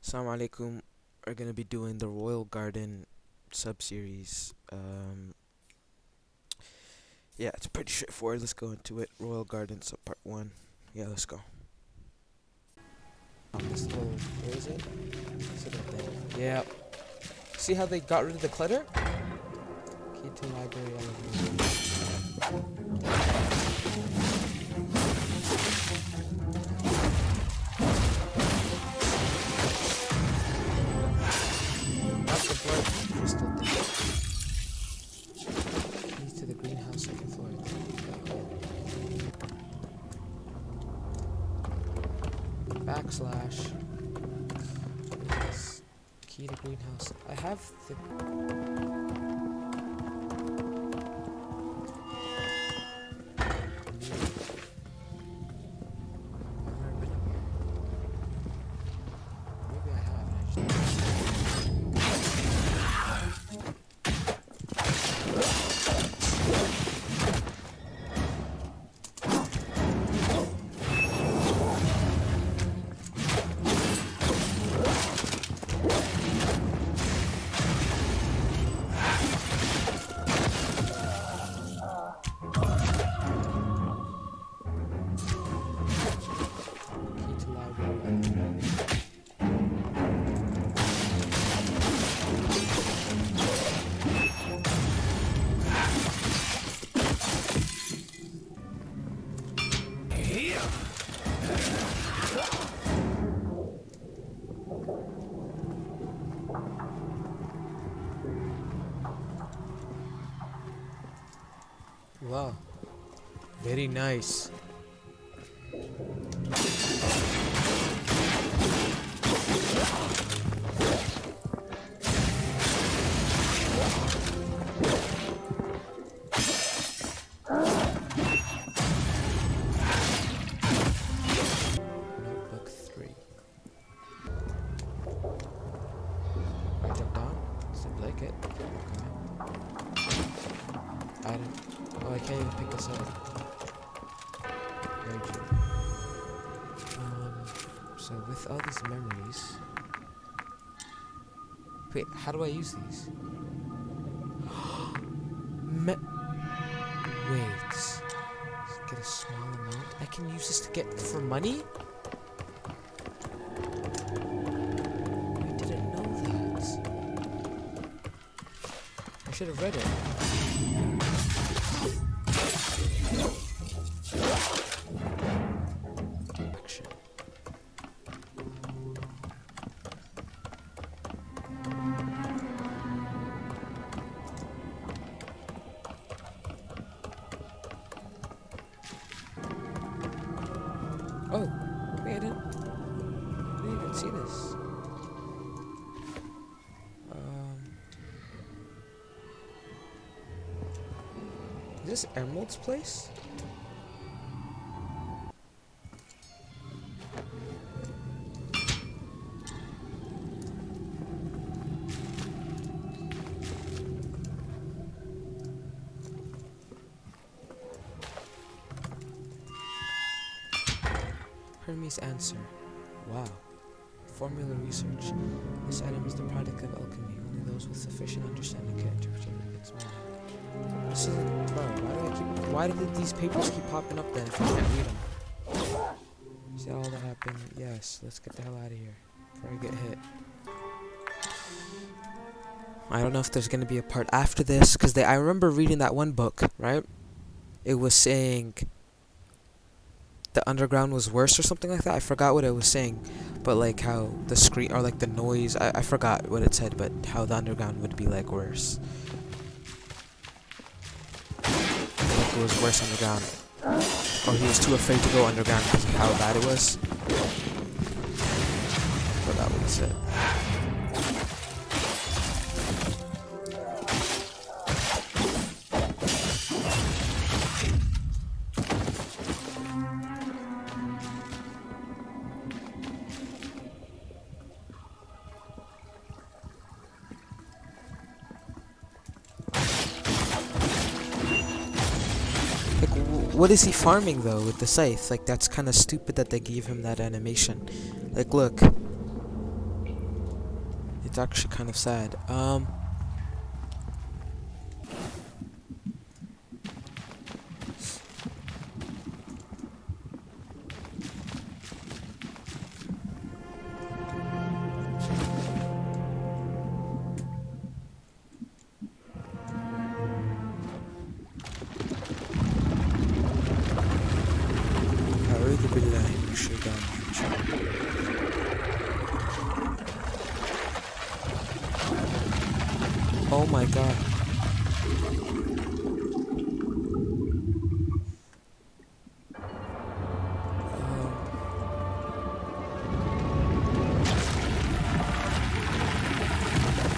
Assalamu alaikum. We're gonna be doing the Royal Garden sub-series. Yeah, it's pretty straightforward. Let's go into it. Royal Garden sub part 1. Yeah, let's go. This little, where is it? Is it up there? Yeah. See how they got rid of the clutter? Key to library elevator. That's the blood crystal thing. Keys to the greenhouse second floor. Backslash. Yes. Key to greenhouse. I have the. Maybe I have. Wow, very nice. Notebook 3. I jump down, zip like it. Okay. I don't. Oh, I can't even pick this up. Very true. So with all these memories... Wait, how do I use these? Wait. Get a small amount. I can use this to get for money? I didn't know that. I should have read it. Action. Oh, wait, I didn't even see this. Is this Emerald's place? Hermes answer. Wow. Formula research. This item is the product of alchemy. Only those with sufficient understanding can interpret its meaning. This isn't, bro. Why do these papers keep popping up then if I can't read them? See all that happened? Yes. Let's get the hell out of here before I get hit. I don't know if there's gonna be a part after this, cause I remember reading that one book, right? It was saying the underground was worse or something like that. I forgot what it was saying, but like how the screen or like the noise, I forgot what it said, but how the underground would be like worse. Like it was worse underground, or he was too afraid to go underground because of how bad it was. I forgot what it said. What is he farming though with the scythe? Like that's kind of stupid that they gave him that animation. Like look, It's actually kind of sad. أعوذ بالله من الشيطان الرجيم. Oh my god.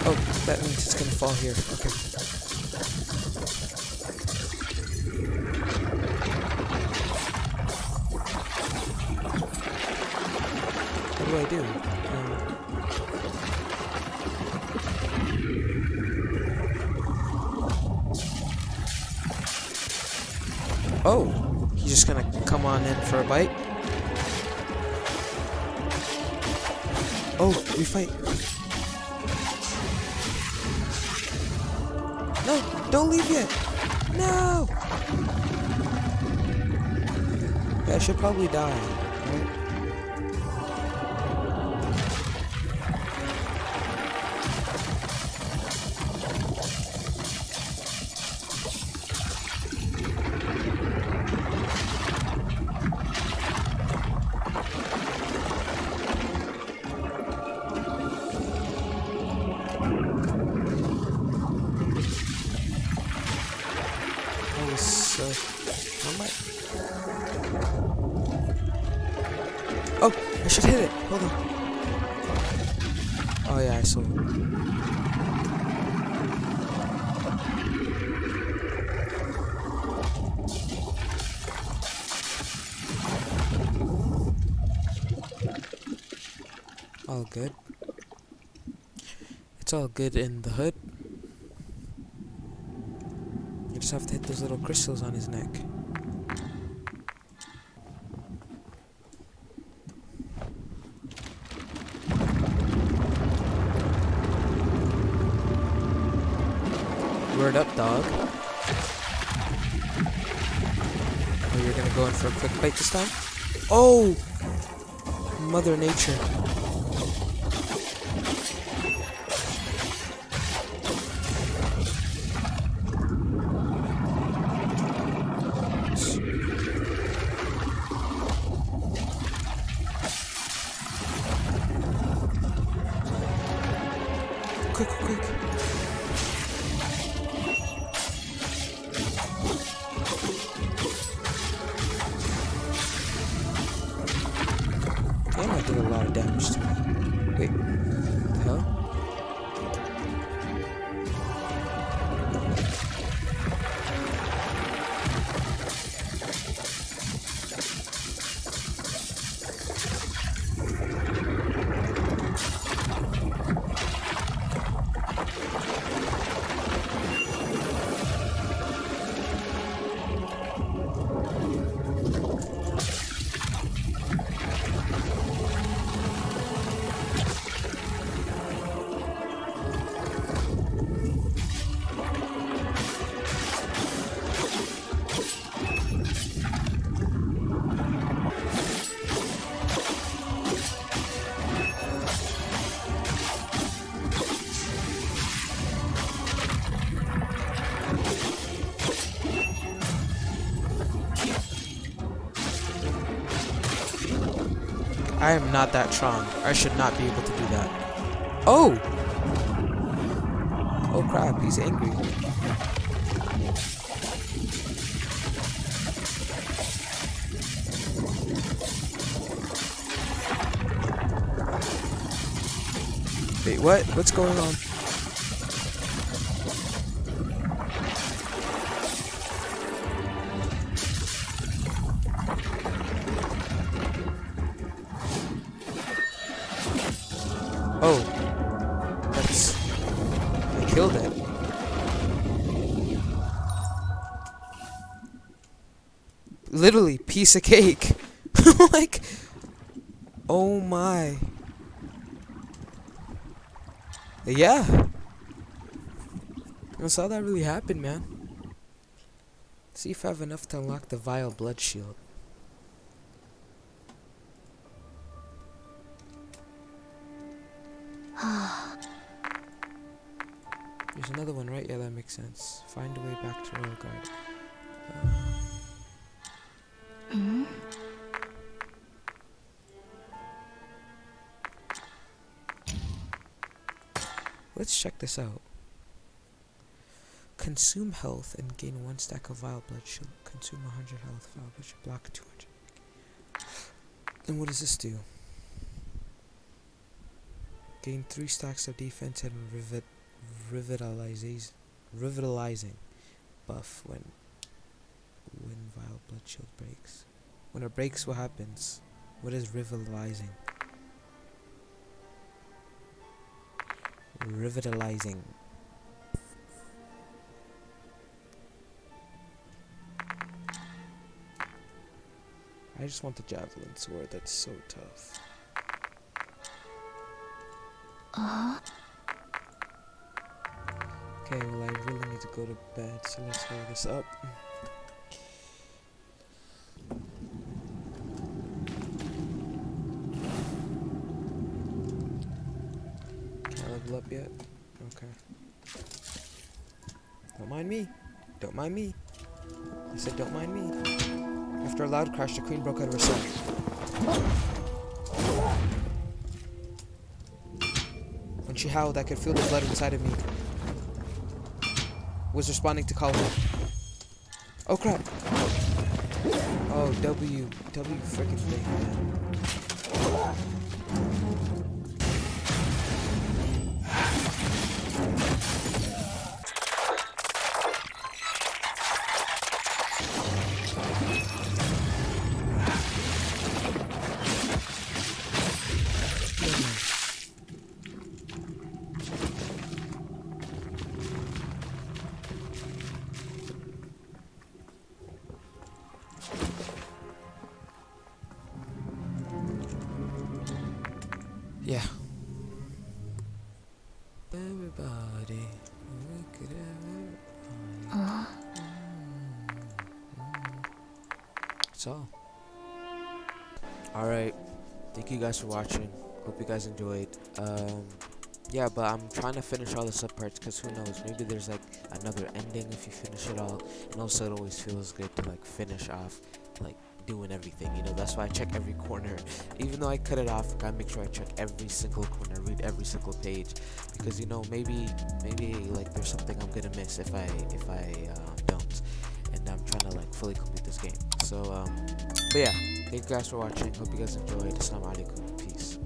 Oh, that means it's gonna fall here. Okay. What do I do? Oh, he's just gonna come on in for a bite. Oh, we fight. No, don't leave yet. No. Yeah, I should probably die. Right? How am I? Oh, I should hit it. Hold on. Oh yeah, I saw it. All good. It's all good in the hood. You just have to hit those little crystals on his neck. Word up, dog. Oh, you're gonna go in for a quick bite this time? Oh! Mother Nature. Quick, quick, quick. That might do a lot of damage to me. Wait, what the hell? I am not that strong. I should not be able to do that. Oh! Oh crap, he's angry. Wait, what? What's going on? Oh, that's... I killed it. Literally, piece of cake. Like, oh my. Yeah. That's how that really happened, man. See if I have enough to unlock the Vile Blood Shield. There's another one, right? Yeah, that makes sense. Find a way back to Royal Guard. Let's check this out. Consume health and gain 1 stack of Vile Blood Shield. Consume 100 health. Vile Blood Shield. Block 200. And what does this do? Gain 3 stacks of defense and revitalizing buff when Vile Blood Shield breaks. When it breaks, what happens? What is revitalizing? Revitalizing. I just want the javelin sword. That's so tough. Okay, well, I really need to go to bed, so let's hurry this up. Can I level up yet? Okay. Don't mind me. Don't mind me. I said don't mind me. After a loud crash, the queen broke out of her cell. When she howled, I could feel the blood inside of me. Was responding to call her. Oh crap! Oh, W freaking thing, man. Yeah. Everybody, look at everybody. That's all. Alright. Thank you guys for watching. Hope you guys enjoyed. Yeah, but I'm trying to finish all the subparts because who knows, maybe there's like another ending if you finish it all. And also it always feels good to like finish off like doing everything, you know. That's why I check every corner. Even though I cut it off, I gotta make sure I check every single corner, read every single page, because you know, maybe like there's something I'm gonna miss if I don't. And I'm trying to like fully complete this game. So but yeah, thank you guys for watching. Hope you guys enjoyed. Assalamu alaikum. Peace.